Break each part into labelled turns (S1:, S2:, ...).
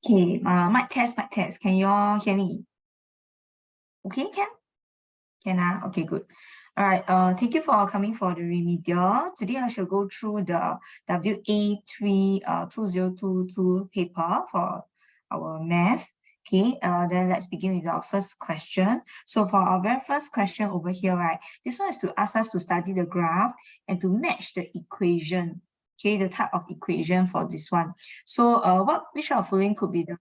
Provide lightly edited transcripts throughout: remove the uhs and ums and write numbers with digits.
S1: Okay, mic test. Can you all hear me? Okay, can. Okay, good. All right, thank you for coming for the remedial. Today I shall go through the WA3 2022 paper for our math. Okay, then let's begin with our first question. So for our very first question over here, right, this one is to ask us to study the graph and to match the equation. Okay, the type of equation for this one. So which of the following could be the,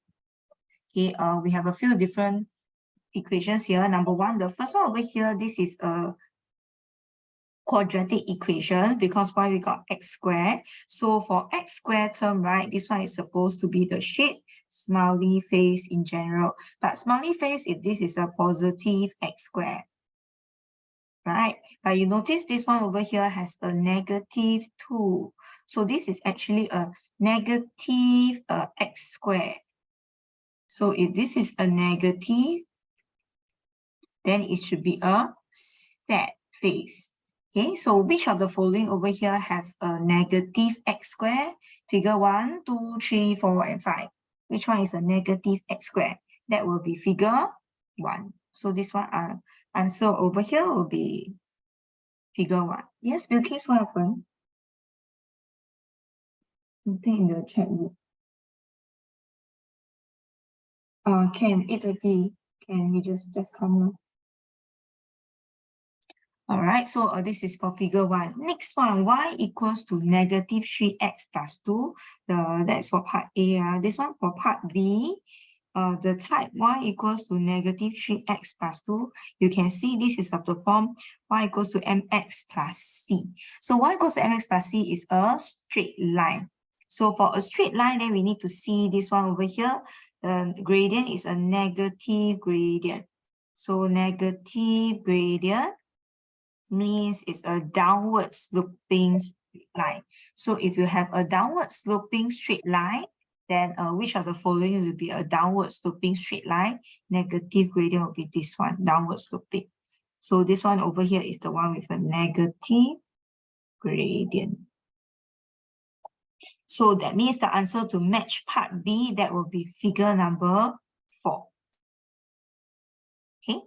S1: okay, we have a few different equations here. Number one, the first one over here, this is a quadratic equation because why we got x squared. So for x squared term, right, this one is supposed to be the shape smiley face in general. But smiley face, if this is a positive x squared, right? But you notice this one over here has a negative 2. So this is actually a negative x squared. So if this is a negative, then it should be a sad face. Okay, so which of the following over here have a negative x squared? Figure 1, 2, 3, 4, and 5. Which one is a negative x squared? That will be figure 1. So this one answer over here will be figure 1. Yes, Bilkis, what happened? Something in the chat room. Can 8:30. Can you just come on? All right, so this is for figure 1. Next one, y equals to negative 3x plus 2. That's for part A. This one for part B, the type y equals to negative 3x plus 2. You can see this is of the form y equals to mx plus c. So y equals to mx plus c is a straight line. So for a straight line, then we need to see this one over here. The gradient is a negative gradient. So negative gradient means it's a downward sloping straight line. So if you have a downward sloping straight line, then which of the following will be a downward sloping straight line? Negative gradient will be this one, downward sloping. So this one over here is the one with a negative gradient. So that means the answer to match part B, that will be figure number 4. Okay.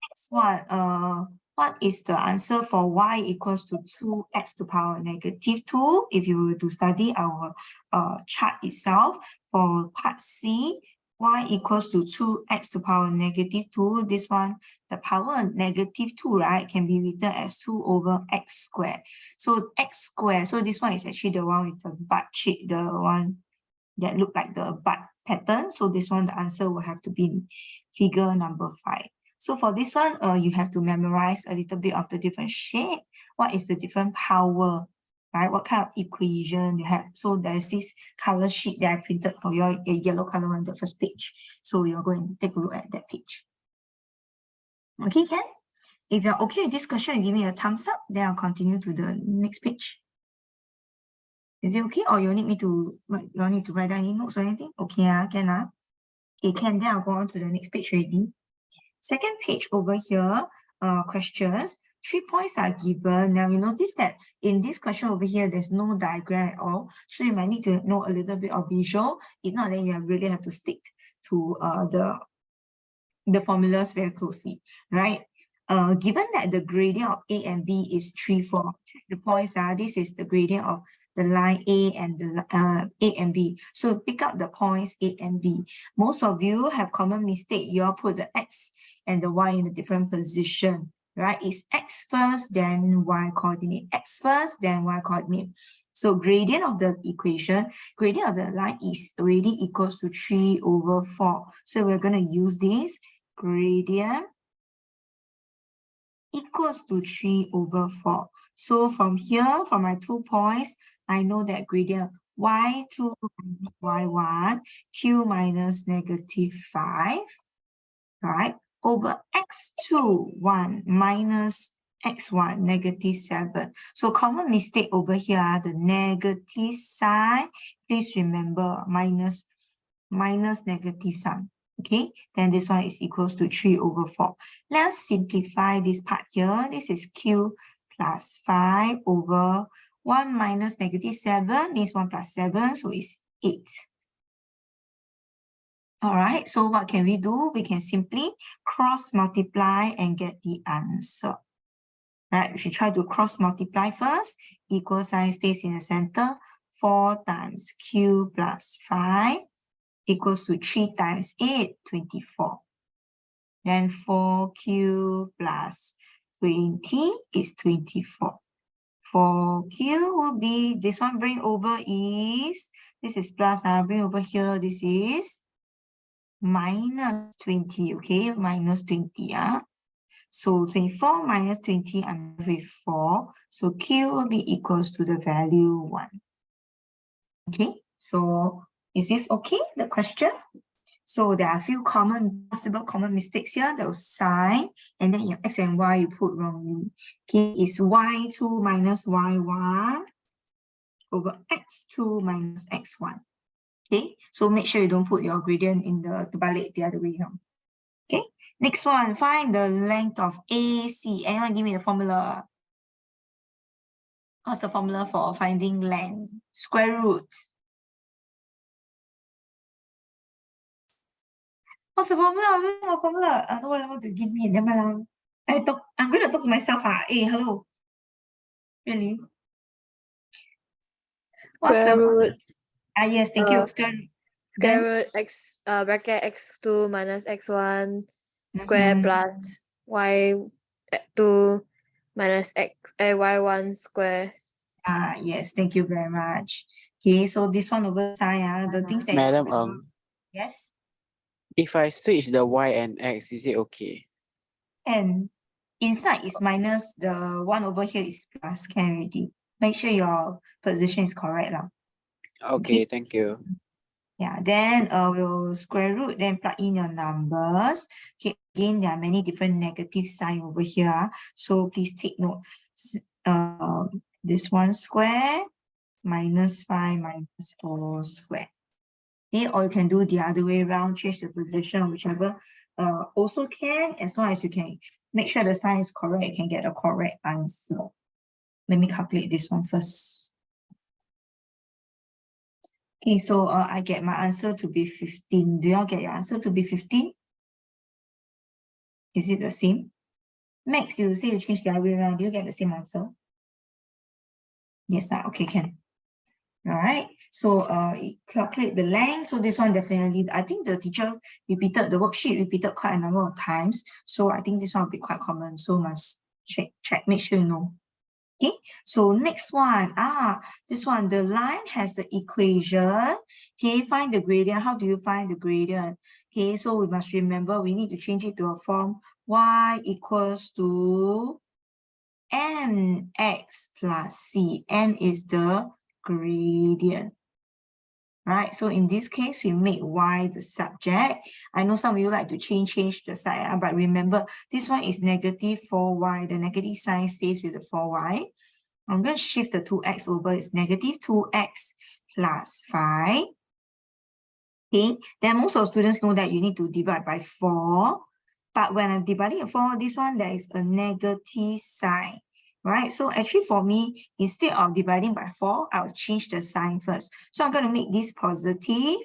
S1: Next one, what is the answer for y equals to 2x to power negative 2? If you were to study our chart itself, for part C, y equals to 2x to power negative 2. This one, the power negative 2, right, can be written as 2 over x squared. So x squared, so this one is actually the one with the butt cheek, the one that look like the butt pattern. So this one, the answer will have to be figure number 5. So for this one, you have to memorize a little bit of the different shape. What is the different power, right? What kind of equation you have? So there's this color sheet that I printed for your yellow color on the first page. So you're going to take a look at that page. Okay, Ken? If you're okay with this question, give me a thumbs up. Then I'll continue to the next page. Is it okay? Or you need me to write down any notes or anything? Okay, can. Okay, can. Then I'll go on to the next page already. Second page over here, questions. 3 points are given. Now you notice that in this question over here, there's no diagram at all. So you might need to know a little bit of visual. If not, then you really have to stick to the formulas very closely, right? Given that the gradient of A and B is 3, 4, the points are, this is the gradient of the line A and the A and B. So pick up the points A and B. Most of you have common mistake. You all put the X and the Y in a different position, right? It's X first, then Y coordinate. X first, then Y coordinate. So gradient of the equation, gradient of the line is already equals to 3 over 4. So we're going to use this gradient equals to 3 over 4. So from here, from my 2 points, I know that gradient y2 minus y1, q minus negative 5, right, over x2, 1 minus x1, negative 7. So common mistake over here, the negative sign, please remember minus negative sign. Okay, then this one is equals to 3 over 4. Let's simplify this part here. This is q plus 5 over 1 minus negative 7 means 1 plus 7, so it's 8. All right, so what can we do? We can simply cross multiply and get the answer. Right, if you try to cross multiply first, equal sign stays in the center. 4 times q plus 5 equals to 3 times 8, 24. Then 4q plus 20 is 24. 4q will be, this one bring over is, this is plus, bring over here, this is minus 20, okay, minus 20. So 24 minus 20, I'm left with 4. So q will be equals to the value 1. Okay, so is this okay, the question? So there are a few possible common mistakes here. There was sign, and then your x and y you put wrongly. Okay, it's y2 minus y1 over x2 minus x1. Okay, so make sure you don't put your gradient in the terbalik the other way around. Okay, next one, find the length of AC. Anyone give me the formula? What's the formula for finding length? Square root. What's the formula? I don't know the formula. I don't know what you want to give me. Never mind. I'm going to talk to myself. Hey, hello. Really? What's
S2: Square
S1: the
S2: root.
S1: yes, thank you. Square
S2: Root x bracket x2 minus x1 square plus y2 minus y1 square.
S1: Yes, thank you very much. Okay, so this one over side, the things that
S3: Madam,
S1: yes,
S3: if I switch the y and x, is it okay?
S1: and inside is minus, the one over here is plus, can already. Make sure your position is correct lah.
S3: Okay, thank you.
S1: Yeah, then we'll square root, then plug in your numbers. Okay, again, there are many different negative sign over here. So please take note. This one square minus 5 minus 4 square. Okay, or you can do the other way around, change the position, whichever also can, as long as you can make sure the sign is correct, you can get a correct answer. Let me calculate this one first. Okay, so I get my answer to be 15. Do y'all get your answer to be 15? Is it the same? Max, you say you change the other way around. Do you get the same answer? Yes, okay, can. All right, so calculate the length. So this one definitely, I think the teacher repeated, the worksheet repeated quite a number of times. So I think this one will be quite common. So must check, make sure you know. Okay, so next one, this one, the line has the equation. Okay, find the gradient. How do you find the gradient? Okay, so we must remember we need to change it to a form y equals to mx plus c. M is the gradient. Right, so in this case, we make y the subject. I know some of you like to change the sign, but remember, this one is negative 4y. The negative sign stays with the 4y. I'm going to shift the 2x over. It's negative 2x plus 5. Okay, then most of students know that you need to divide by 4. But when I'm dividing by 4, this one, there is a negative sign. Right, so actually for me, instead of dividing by 4, I'll change the sign first. So I'm going to make this positive,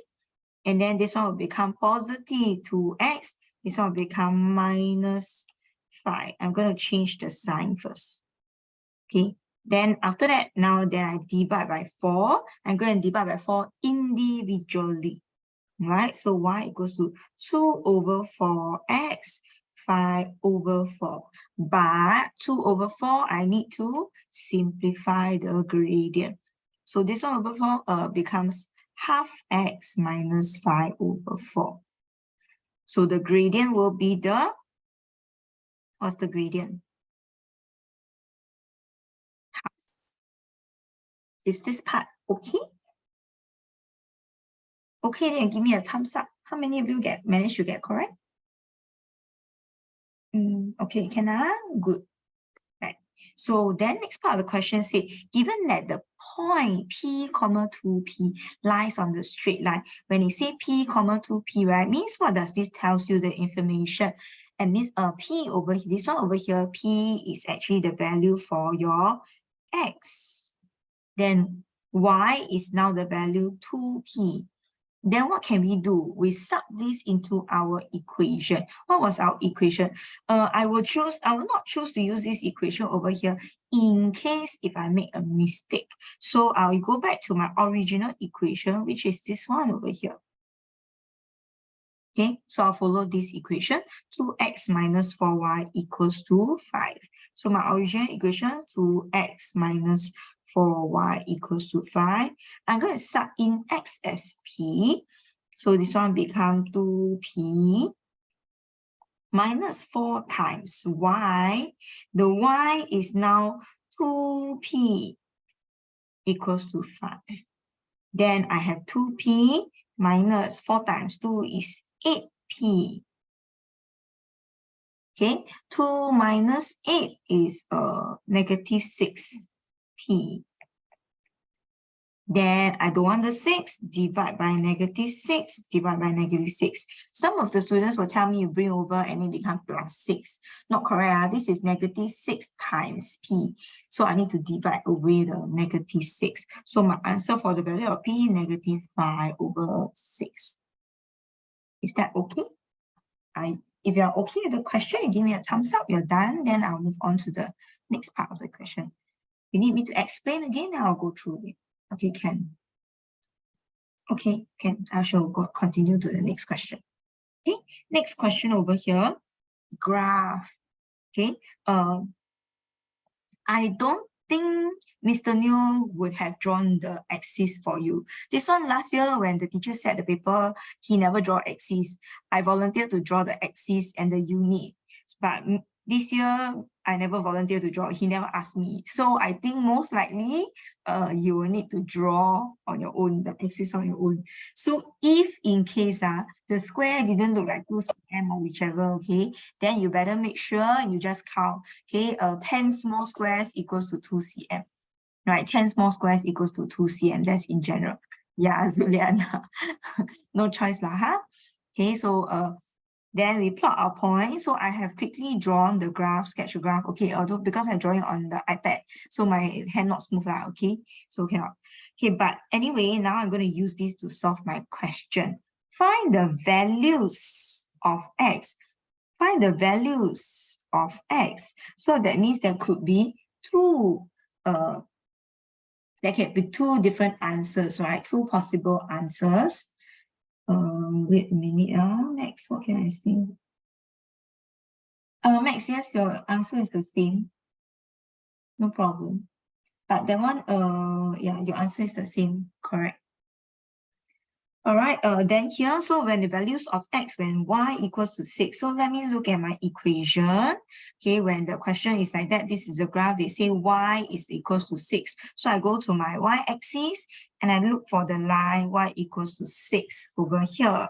S1: and then this one will become positive 2x. This one will become minus 5. I'm going to change the sign first. Okay, then after that, now then I divide by 4. I'm going to divide by 4 individually. Right, so y equals to 2 over 4x, 5 over 4. But 2 over 4, I need to simplify the gradient. So this 1 over 4 becomes half x minus 5 over 4. So the gradient will be what's the gradient? Is this part okay? Okay, then give me a thumbs up. How many of you managed to get correct? Okay, good. Right. So then next part of the question says, given that the point P, 2P lies on the straight line, when it say P, 2P, right, means what does this tells you the information? And means P over here, this one over here, P is actually the value for your X. Then Y is now the value 2P. Then what can we do? We sub this into our equation. What was our equation? I will not choose to use this equation over here in case if I make a mistake. So I'll go back to my original equation, which is this one over here. Okay, so I'll follow this equation. 2x minus 4y equals to 5. So my original equation, 2x minus 4y equals to 5. I'm going to sub in x as p. So this one becomes 2p minus 4 times y. The y is now 2p equals to 5. Then I have 2p minus 4 times 2 is 8p. Okay, 2 minus 8 is negative 6p. Then I don't want the 6, divide by negative 6, divide by negative 6. Some of the students will tell me you bring over and it becomes plus 6. Not correct. This is negative 6 times p. So I need to divide away the negative 6. So my answer for the value of p, negative 5 over 6. Is that okay? If you're okay with the question, you give me a thumbs up, you're done, then I'll move on to the next part of the question. You need me to explain again, then I'll go through it. Okay, can. Okay, can. I shall continue to the next question. Okay, next question over here, graph. Okay, I don't think Mr. Neo would have drawn the axis for you. This one last year when the teacher set the paper, he never draw axis. I volunteered to draw the axis and the unit. But this year, I never volunteered to draw. He never asked me. So I think most likely, you will need to draw on your own, the axis on your own. So if in case the square didn't look like 2 cm or whichever, okay, then you better make sure you just count, okay, 10 small squares equals to 2 cm, right? 10 small squares equals to 2 cm. That's in general. Yeah, Zuliana. No choice lah, huh? Okay, so then we plot our points. So I have quickly drawn the graph, sketch a graph. Okay, although because I'm drawing on the iPad, so my hand not smooth lah, okay? So cannot. Okay, but anyway, now I'm going to use this to solve my question. Find the values of x. Find the values of x. So that means there could be there can be two different answers, right? Two possible answers. Wait a minute. Max, what can I see? Max, yes, your answer is the same. No problem. But that one, yeah, your answer is the same, correct. All right, then here, so when the values of x, when y equals to 6, so let me look at my equation. Okay, when the question is like that, this is a graph, they say y is equals to 6. So I go to my y-axis and I look for the line y equals to 6 over here.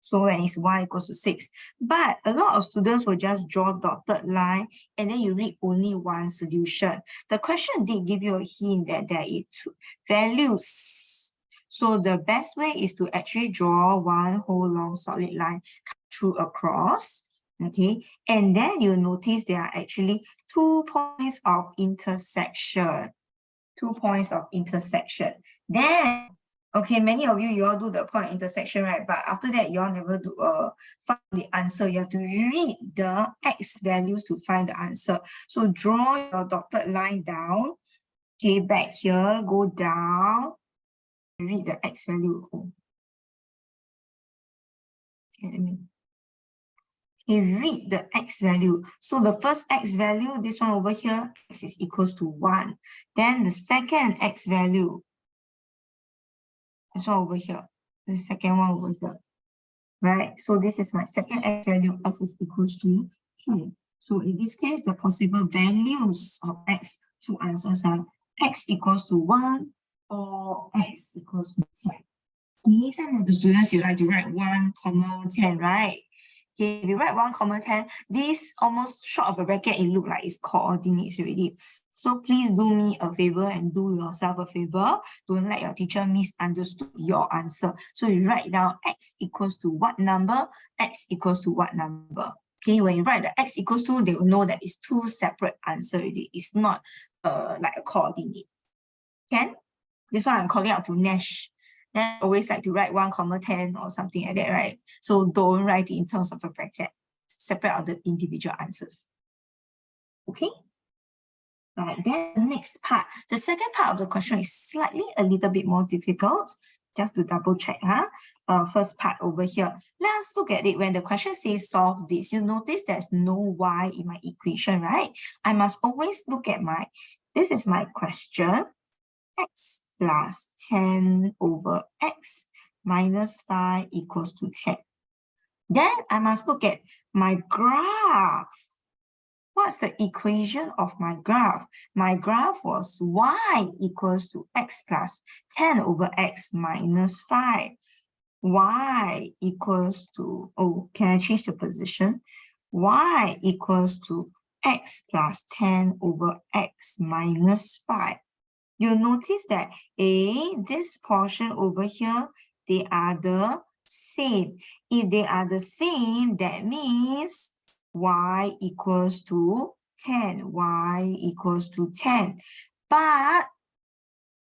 S1: So when it's y equals to 6. But a lot of students will just draw dotted line and then you read only one solution. The question did give you a hint that there is two values. So the best way is to actually draw one whole long solid line through across. Okay, and then you notice there are actually 2 points of intersection. 2 points of intersection. Then okay, many of you all do the point intersection, right? But after that, you all never do find the answer. You have to read the x values to find the answer. So draw your dotted line down. Okay, back here, go down. Read the x value. Okay, read the x value. So the first x value, this one over here, x is equals to 1. Then the second x value, this one over here, the second one over here, right? So this is my second x value, x is equals to 2. So in this case, the possible values of x, two answers are x equals to 1 or x equals to 10. Some of the students, you like to write 1, 10, right? Okay, if you write 1, 10, this almost short of a bracket, it looks like it's coordinates already. So please do me a favor and do yourself a favor. Don't let your teacher misunderstood your answer. So you write down x equals to what number, x equals to what number. Okay, when you write the x equals to, they will know that it's two separate answers already. It's not like a coordinate. Can? This one I'm calling out to Nash. then I always like to write 1, 10 or something like that, right? So don't write it in terms of a bracket. Separate out the individual answers. Okay? Right, then the next part, the second part of the question is slightly a little bit more difficult. Just to double check, first part over here. Let's look at it. When the question says solve this, you notice there's no y in my equation, right? I must always look at this is my question, x plus 10 over x minus 5 equals to 10. Then I must look at my graph. What's the equation of my graph? My graph was y equals to x plus 10 over x minus 5. Y equals to, can I change the position? Y equals to x plus 10 over x minus 5. You'll notice that this portion over here, they are the same. If they are the same, that means y equals to 10. Y equals to 10. But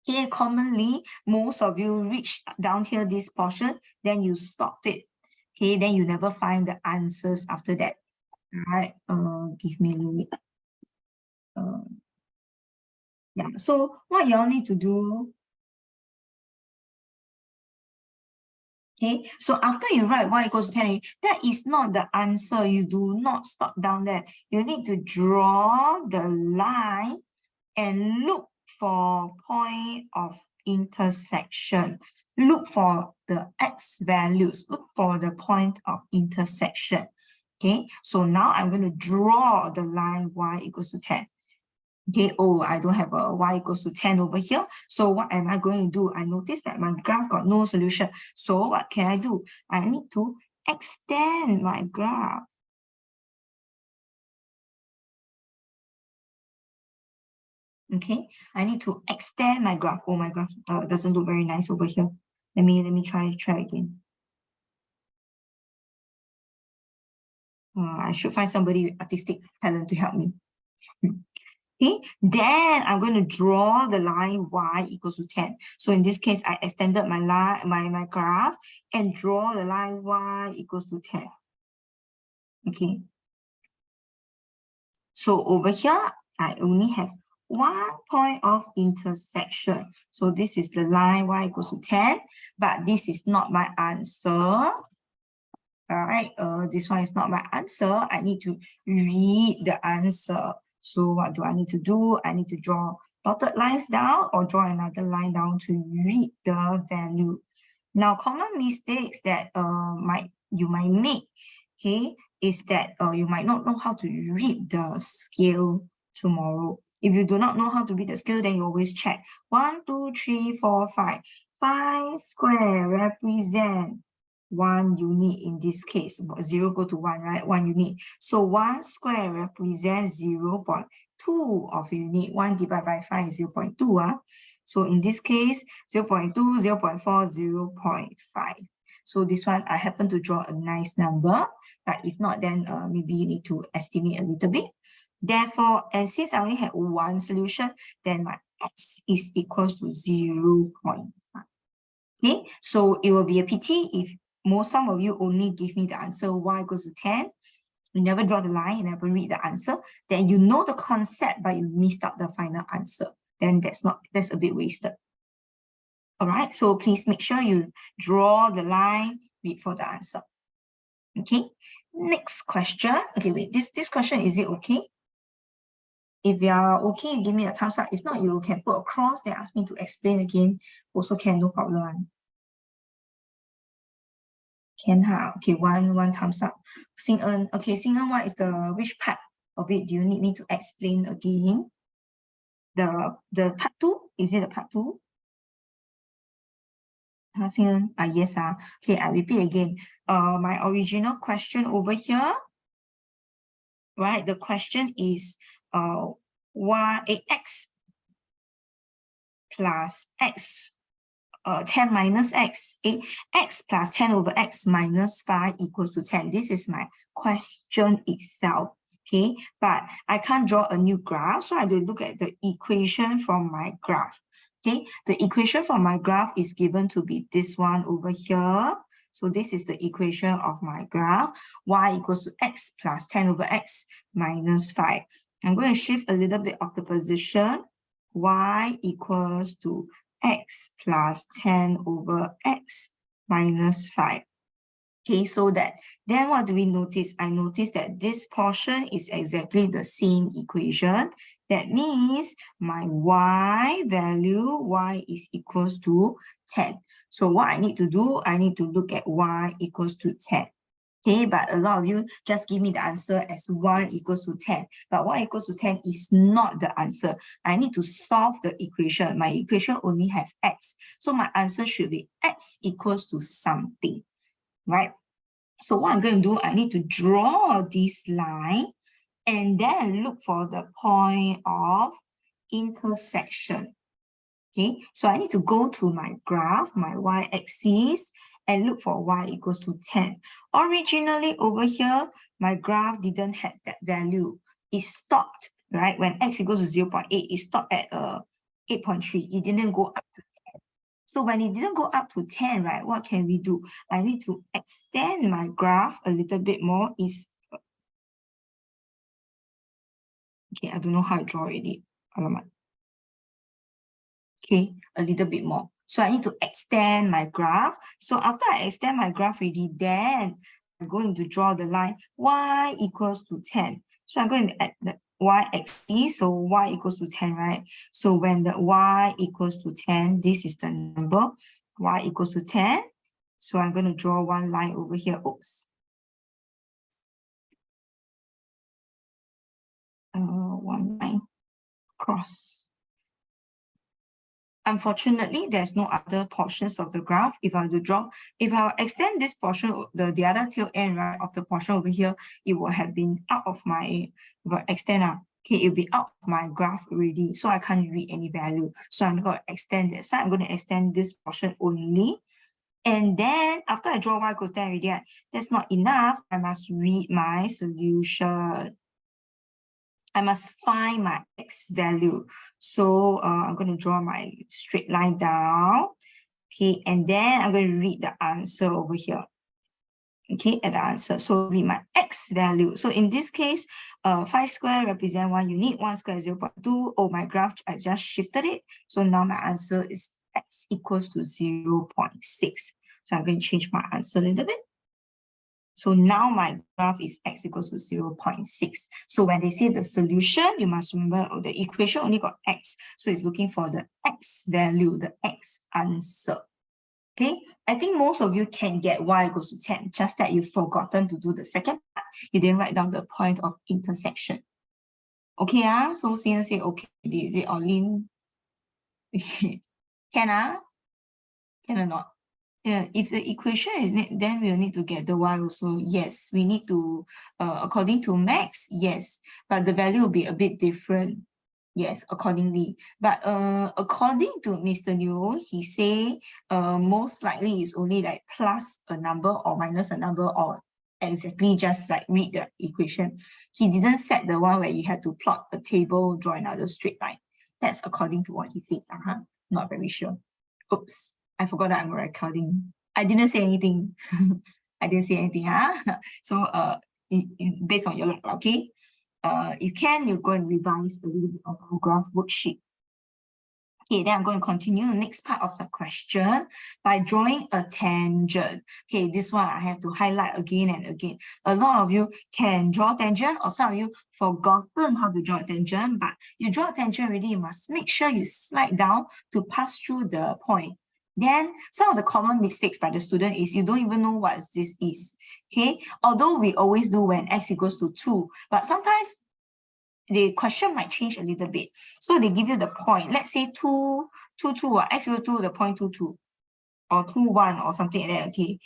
S1: here, commonly, most of you reach down here this portion, then you stopped it. Okay, then you never find the answers after that. All right, give me a minute. Yeah, so what y'all need to do, okay, so after you write y equals to 10, that is not the answer. You do not stop down there. You need to draw the line and look for point of intersection. Look for the x values. Look for the point of intersection. Okay, so now I'm going to draw the line y equals to 10. Okay, I don't have a y equals to 10 over here. So what am I going to do? I notice that my graph got no solution. So what can I do? I need to extend my graph. Okay, I need to extend my graph. My graph doesn't look very nice over here. Let me try again. I should find somebody with artistic talent to help me. Okay, then I'm going to draw the line y equals to 10. So in this case, I extended my line, my graph, and draw the line y equals to 10. Okay. So over here, I only have one point of intersection. So this is the line y equals to 10, but this is not my answer. All right, this one is not my answer. I need to read the answer. So what do I need to do? I need to draw dotted lines down or draw another line down to read the value. Now, common mistakes that you might make, okay, is that you might not know how to read the scale tomorrow. If you do not know how to read the scale, then you always check 1, 2, 3, 4, 5. 5 square represent 1 unit in this case. 0 go to 1, right? 1 unit. So 1 square represents 0.2 of a unit. 1 divided by 5 is 0.2. So in this case, 0.2, 0.4, 0.5. So this one, I happen to draw a nice number, but if not, then maybe you need to estimate a little bit. Therefore, and since I only have one solution, then my x is equals to 0.5. Okay, so it will be a pity if some of you only give me the answer y equals to 10. You never draw the line, you never read the answer. Then you know the concept, but you missed out the final answer. Then that's a bit wasted. All right, so please make sure you draw the line, read for the answer. Okay, next question. Okay, wait, this question, is it okay? If you are okay, give me a thumbs up. If not, you can put a cross, then ask me to explain again. Also can, no problem. Can have, okay, one thumbs up. Xing-En, okay, Xing-En, what is which part of it do you need me to explain again? The part 2, is it the part 2? Xing-En, yes, okay, I repeat again. My original question over here, right? The question is x plus x 10 minus x, x plus 10 over x minus 5 equals to 10. This is my question itself, okay? But I can't draw a new graph, so I have to look at the equation from my graph. Okay, the equation for my graph is given to be this one over here. So this is the equation of my graph. Y equals to x plus 10 over x minus 5. I'm going to shift a little bit of the position. Y equals to x plus 10 over x minus 5. Okay, so that then what do we notice? I notice that this portion is exactly the same equation. That means my y value, y is equals to 10. So what I need to do, I need to look at y equals to 10. Okay, but a lot of you just give me the answer as 1 equals to 10. But 1 equals to 10 is not the answer. I need to solve the equation. My equation only have x. So my answer should be x equals to something, right? So what I'm going to do, I need to draw this line and then look for the point of intersection. Okay, so I need to go to my graph, my y-axis, and look for y equals to 10. Originally over here, my graph didn't have that value. It stopped, right? When x equals to 0.8, it stopped at 8.3. It didn't go up to 10. So when it didn't go up to 10, right, what can we do? I need to extend my graph a little bit more. Okay, I don't know how to draw already. Okay, a little bit more. So I need to extend my graph. So after I extend my graph already, then I'm going to draw the line y equals to 10. So I'm going to add the y-axis, so y equals to 10, right? So when the y equals to 10, this is the number, y equals to 10. So I'm going to draw one line over here. Oops. One line cross. Unfortunately, there's no other portions of the graph. If I extend this portion, the other tail end, right, of the portion over here, it will have been out of my extender. Okay, it'll be out of my graph already, so I can't read any value. So I'm going to extend this side. I'm going to extend this portion only. And then after I draw y equals 10 already, that's not enough. I must read my solution. I must find my x value. So I'm going to draw my straight line down. Okay, and then I'm going to read the answer over here. Okay, at the answer. So read my x value. So in this case, 5 square represent 1 unit, 1 square is 0.2. Oh, my graph, I just shifted it. So now my answer is x equals to 0.6. So I'm going to change my answer a little bit. So now my graph is x equals to 0.6. So when they say the solution, you must remember the equation only got x. So it's looking for the x value, the x answer. Okay, I think most of you can get y equals to 10, just that you've forgotten to do the second part. You didn't write down the point of intersection. Okay, so Sian say okay, is it or Lin? Okay. Can or not? Yeah, if the equation is then we'll need to get the y also. Yes, we need to, according to Max, yes, but the value will be a bit different. Yes, accordingly. But according to Mr. Liu, he say most likely is only like plus a number or minus a number or exactly just like read the equation. He didn't set the one where you had to plot a table, draw another straight line. That's according to what he said. Not very sure. Oops, I forgot that I'm recording. I didn't say anything. I didn't say anything, So based on your lab, okay? You can, you go and revise a little bit of our graph worksheet. Okay, then I'm going to continue the next part of the question by drawing a tangent. Okay, this one I have to highlight again and again. A lot of you can draw tangent, or some of you forgotten how to draw a tangent, but you draw a tangent already, you must make sure you slide down to pass through the point. Then some of the common mistakes by the student is you don't even know what this is. Okay, although we always do when x equals to 2, but sometimes the question might change a little bit. So they give you the point. Let's say 2, or x equals to the point 2, or 2, 1, or something like that. Okay.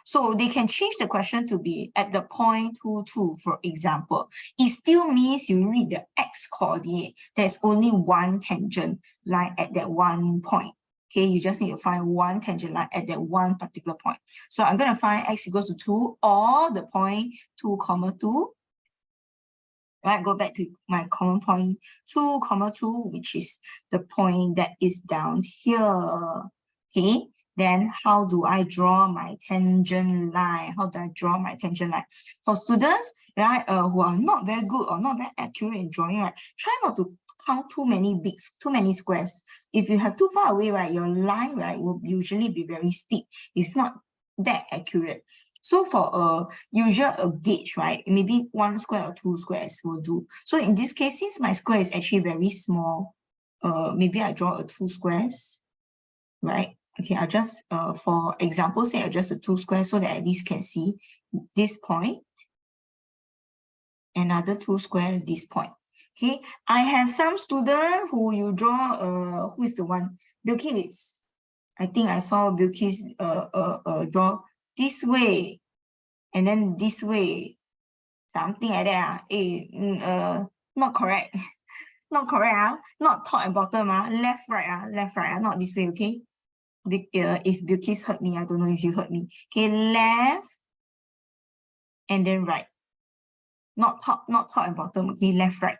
S1: So they can change the question to be at the point 2, for example. It still means you read the x coordinate. There's only one tangent line at that one point. Okay, you just need to find one tangent line at that one particular point. So I'm going to find x equals to 2 or the point 2, 2. right? Go back to my common point 2, 2, which is the point that is down here. Okay, then how do I draw my tangent line? How do I draw my tangent line? For students, right, who are not very good or not very accurate in drawing, right, try not to count too many squares. If you have too far away, right, your line, right, will usually be very steep. It's not that accurate. So for a gauge, right, maybe 1 square or 2 squares will do. So in this case, since my square is actually very small, maybe I draw a 2 squares, right? Okay, I just, for example, say I just a 2 squares so that at least you can see this point, another 2 square, this point. Okay, I have some student who you draw, who is the one? Bilkis. I think I saw Bilkis draw this way and then this way, something like that. Not correct. Not correct. Not top and bottom. Left, right. Left, right. Not this way, okay? If Bilkis heard me, I don't know if you heard me. Okay, left and then right. Not top and bottom. Okay, left, right.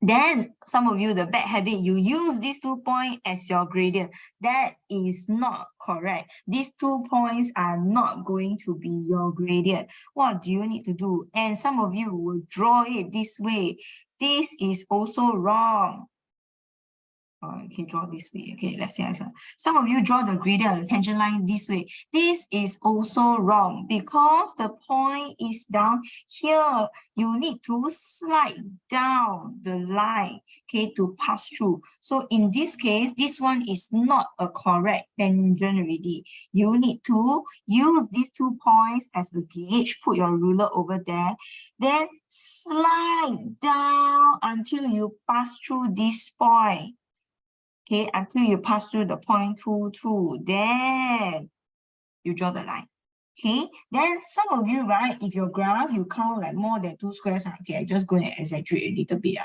S1: Then some of you, the bad habit, you use these 2 points as your gradient. That is not correct. These 2 points are not going to be your gradient. What do you need to do? And some of you will draw it this way. This is also wrong. Okay, draw this way. Okay, let's say some of you draw the gradient, the tangent line this way. This is also wrong because the point is down here. You need to slide down the line, okay, to pass through. So in this case, this one is not a correct tangent already. You need to use these 2 points as the gauge, put your ruler over there, then slide down until you pass through this point. Okay, until you pass through the point 2, 2, then you draw the line. Okay, then some of you, right, if your graph, you count like more than 2 squares, okay, I'm just going to exaggerate a little bit.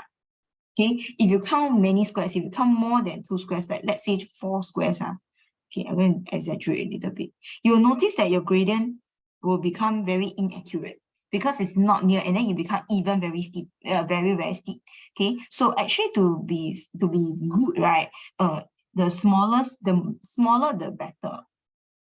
S1: Okay, if you count many squares, if you count more than 2 squares, like let's say 4 squares, okay, I'm going to exaggerate a little bit. You'll notice that your gradient will become very inaccurate because it's not near, and then you become even very steep, very steep. Okay, so actually to be good, right, the smaller the better.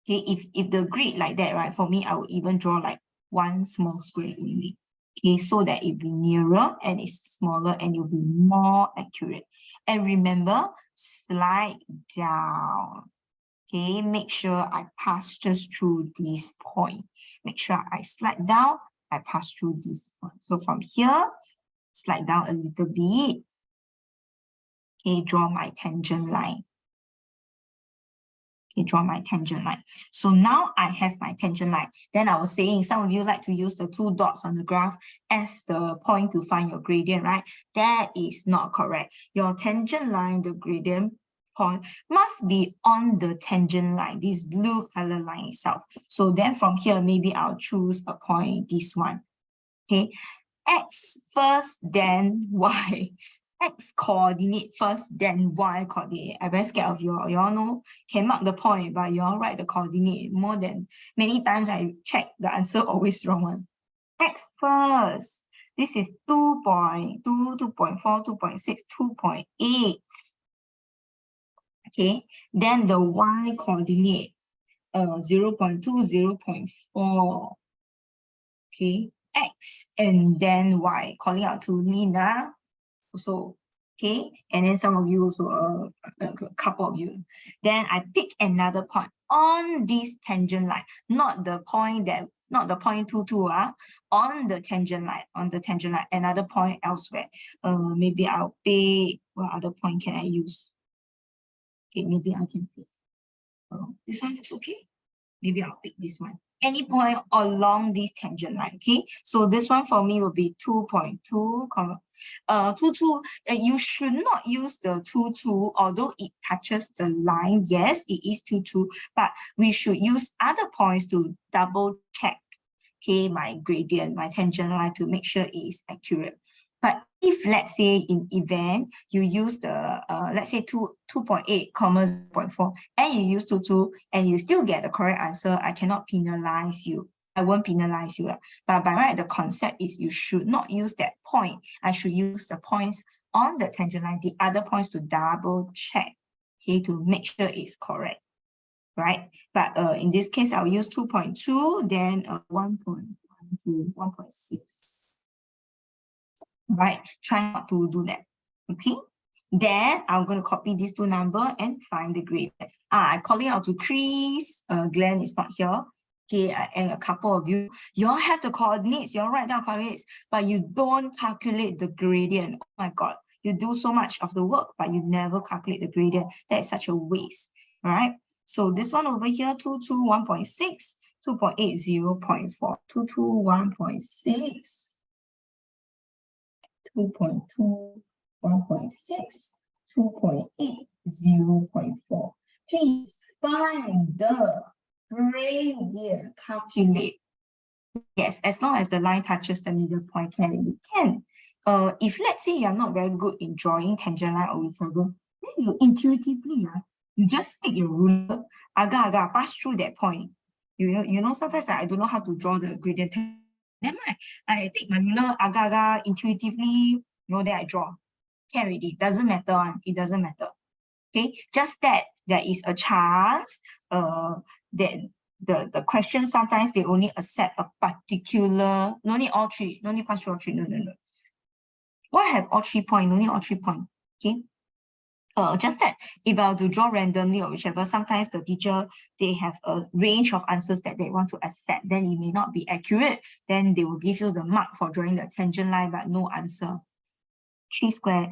S1: Okay, if the grid like that, right, for me I would even draw like 1 small square only. Okay, so that it be nearer and it's smaller and you'll be more accurate. And remember, slide down. Okay, make sure I pass just through this point. Make sure I slide down, I pass through this point. So from here, slide down a little bit. Okay, draw my tangent line. Okay, draw my tangent line. So now I have my tangent line. Then I was saying some of you like to use the 2 dots on the graph as the point to find your gradient, right? That is not correct. Your tangent line, the gradient point, must be on the tangent line, this blue color line itself. So then from here, maybe I'll choose a point, this one. Okay, X first, then Y. X coordinate first, then Y coordinate. I'm very scared of you all. You all know, can mark the point, but you all write the coordinate. More than many times I check the answer, always wrong one. X first. This is 2.2, 2.4, 2.6, 2.8. Okay, then the Y coordinate, 0.2, 0.4. Okay, X and then Y. Calling out to Lina. Also, okay, and then some of you also, a couple of you. Then I pick another point on this tangent line, not the point 2, 2, on the tangent line, another point elsewhere. Maybe I'll pick, what other point can I use? Okay, maybe I can pick, this one looks okay. Maybe I'll pick this one. Any point along this tangent line, okay? So this one for me will be 2.2, 2, you should not use the 2, 2, although it touches the line. Yes, it is 2, 2, but we should use other points to double check, okay, my gradient, my tangent line, to make sure it is accurate. But if, let's say, in event, you use the, let's say 2.8, 0.4, and you use 2, 2, and you still get the correct answer, I cannot penalize you. I won't penalize you. But by right, the concept is you should not use that point. I should use the points on the tangent line, the other points to double check, okay, to make sure it's correct, right? But in this case, I'll use 2.2, then 1.1 to 1.6. Right? Try not to do that. Okay. Then I'm going to copy these two numbers and find the gradient. I'm calling out to Chris. Glenn is not here. Okay, and a couple of you, you all have the coordinates, you all write down coordinates, but you don't calculate the gradient. Oh my God, you do so much of the work, but you never calculate the gradient. That is such a waste. All right. So this one over here, 221.6, 2.8, 0.4, 221.6. 2.2, 1.6, 2.8, 0.4. Please find the gradient, calculate. Yes, as long as the line touches the middle point, you can. If let's say you're not very good in drawing tangent line or referable, then you intuitively, you just stick your ruler, agak-agak, pass through that point. You know, sometimes I don't know how to draw the gradient. Then I take my ruler, agak-agak, intuitively, then I draw. Can already. Doesn't matter. It doesn't matter. Okay, just that there is a chance that the question sometimes they only accept a particular, no need all three, no need pass through all three, no. Why have all 3 points? No need all 3 points. Okay. Just that if I were to draw randomly or whichever, sometimes the teacher, they have a range of answers that they want to accept, then it may not be accurate, then they will give you the mark for drawing the tangent line, but no answer. 3 square,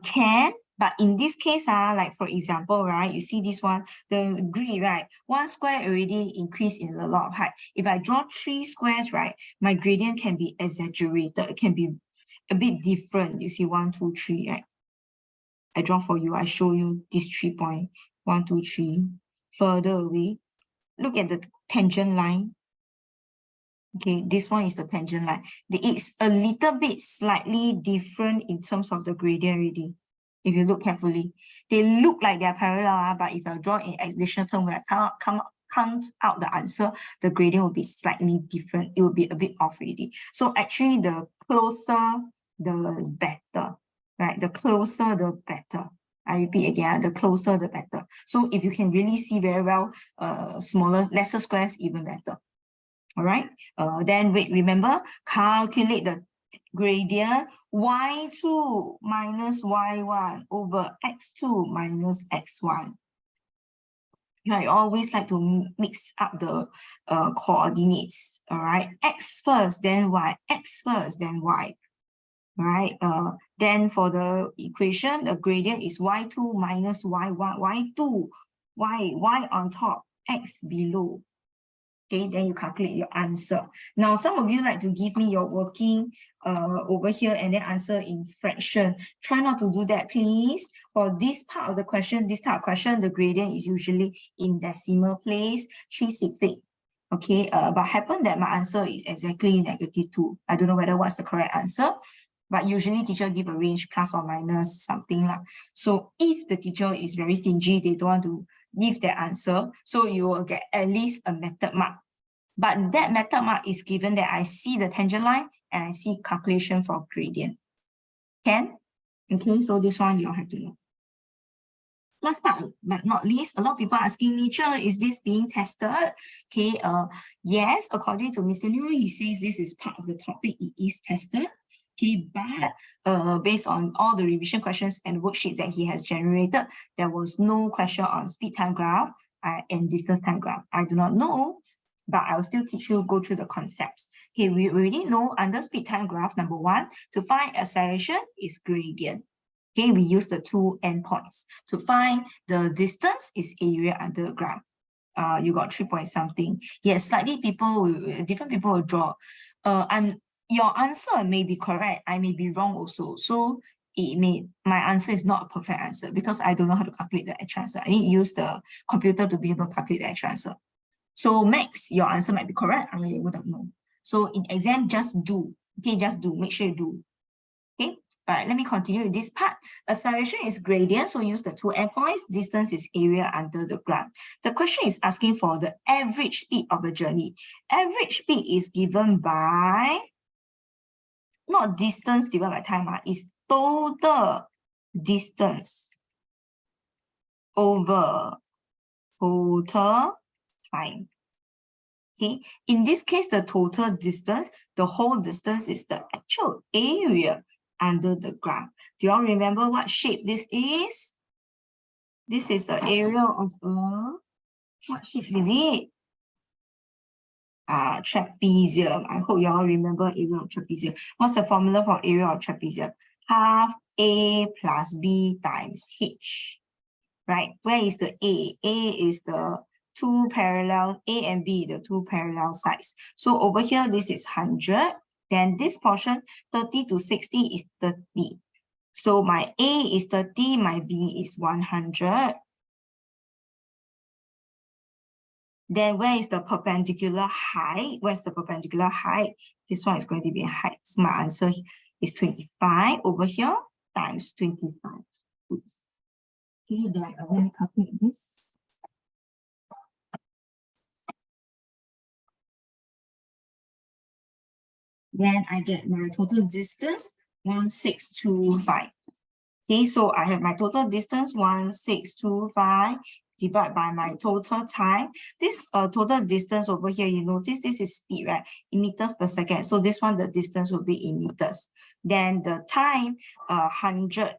S1: can, but in this case, like for example, right, you see this one, the grid, right, 1 square already increased in a lot of height. If I draw 3 squares, right, my gradient can be exaggerated, it can be a bit different. You see 1, 2, 3, right? I draw for you, I show you this 3 point, 1, 2, 3, further away. Look at the tangent line. Okay, this one is the tangent line. It's a little bit slightly different in terms of the gradient already. If you look carefully, they look like they're parallel, but if I draw in additional term, when I count out the answer, the gradient will be slightly different. It will be a bit off already. So actually, the closer, the better. Right, the closer the better. I repeat again, the closer the better. So if you can really see very well, smaller, lesser squares, even better. All right. Then wait, remember, calculate the gradient y2 minus y1 over x2 minus x1. I always like to mix up the coordinates. All right, x first, then y, x first, then y. Right, then for the equation, the gradient is y2 minus y1, y2, y on top, x below. Okay, then you calculate your answer. Now, some of you like to give me your working over here and then answer in fraction. Try not to do that, please. For this part of the question, this type of question, the gradient is usually in decimal place, 368. Okay, but happen that my answer is exactly -2. I don't know whether what's the correct answer. But usually teacher give a range plus or minus something. So if the teacher is very stingy, they don't want to give their answer, so you will get at least a method mark. But that method mark is given that I see the tangent line and I see calculation for gradient. Can? Okay, so this one you'll have to know. Last but not least, a lot of people asking me, is this being tested? Okay, yes, according to Mr. Liu, he says this is part of the topic, it is tested. Okay, but based on all the revision questions and worksheets that he has generated, there was no question on speed time graph and distance time graph. I do not know, but I will still teach you, go through the concepts. Okay, we already know under speed time graph, number 1, to find acceleration is gradient. Okay, we use the 2 endpoints. To find the distance is area under the graph. You got 3 point something. Yes, slightly different people will draw. Your answer may be correct, I may be wrong also. So my answer is not a perfect answer because I don't know how to calculate the actual answer. I need to use the computer to be able to calculate the actual answer. So Max, your answer might be correct, I wouldn't know. So in exam, just do. Okay, just do, make sure you do. Okay, All right, let me continue with this part. Acceleration is gradient, so use the two endpoints. Distance is area under the graph. The question is asking for the average speed of the journey. Average speed is given by, not distance divided by time, is total distance over total time. Okay, in this case, the total distance, the whole distance is the actual area under the graph. Do you all remember what shape this is? This is the area of what shape is it? Trapezium. I hope you all remember area of trapezium. What's the formula for area of trapezium? Half A plus B times H. Right? Where is the A? A is the two parallel, A and B, the two parallel sides. So over here, this is 100. Then this portion, 30 to 60 is 30. So my A is 30, my B is 100. Then where is the perpendicular height? Where's the perpendicular height? This one is going to be height. So my answer is 25 over here times 25. Oops. Okay, then I will calculate this. Then I get my total distance, 1625. Okay, so I have my total distance, 1625, divided by my total time. This total distance over here, you notice this is speed, right? In meters per second. So this one, the distance will be in meters. Then the time, 100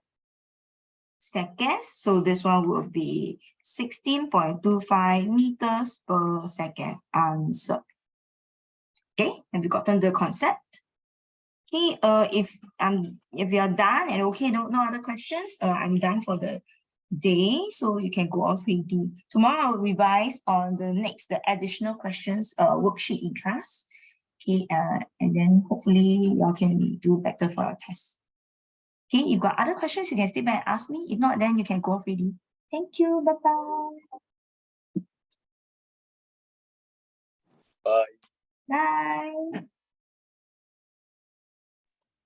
S1: seconds. So this one will be 16.25 meters per second. Answer. Okay, have you gotten the concept? Okay, if you're done and okay, no other questions, I'm done for the day, so you can go off ready. Tomorrow I'll revise on the additional questions worksheet in class. Okay, and then hopefully y'all can do better for your test. Okay, if you've got other questions, you can stay back and ask me. If not, then you can go off ready. Thank you. Bye-bye.
S3: Bye.
S1: Bye.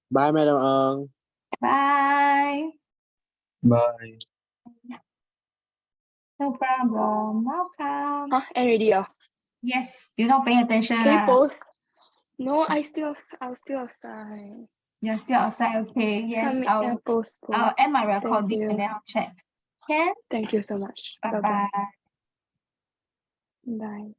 S3: Bye, Madam Ang.
S1: Bye.
S3: Bye.
S1: No problem. Welcome.
S2: Huh? End already.
S1: Yes, you're not paying attention.
S2: Can you post? No, I was still outside.
S1: You're still outside. Okay. Yes,
S2: Come, post.
S1: I'll end my
S2: Thank
S1: recording
S2: you.
S1: and then I'll check. Okay?
S2: Thank you so much.
S1: Bye-bye.
S2: Bye.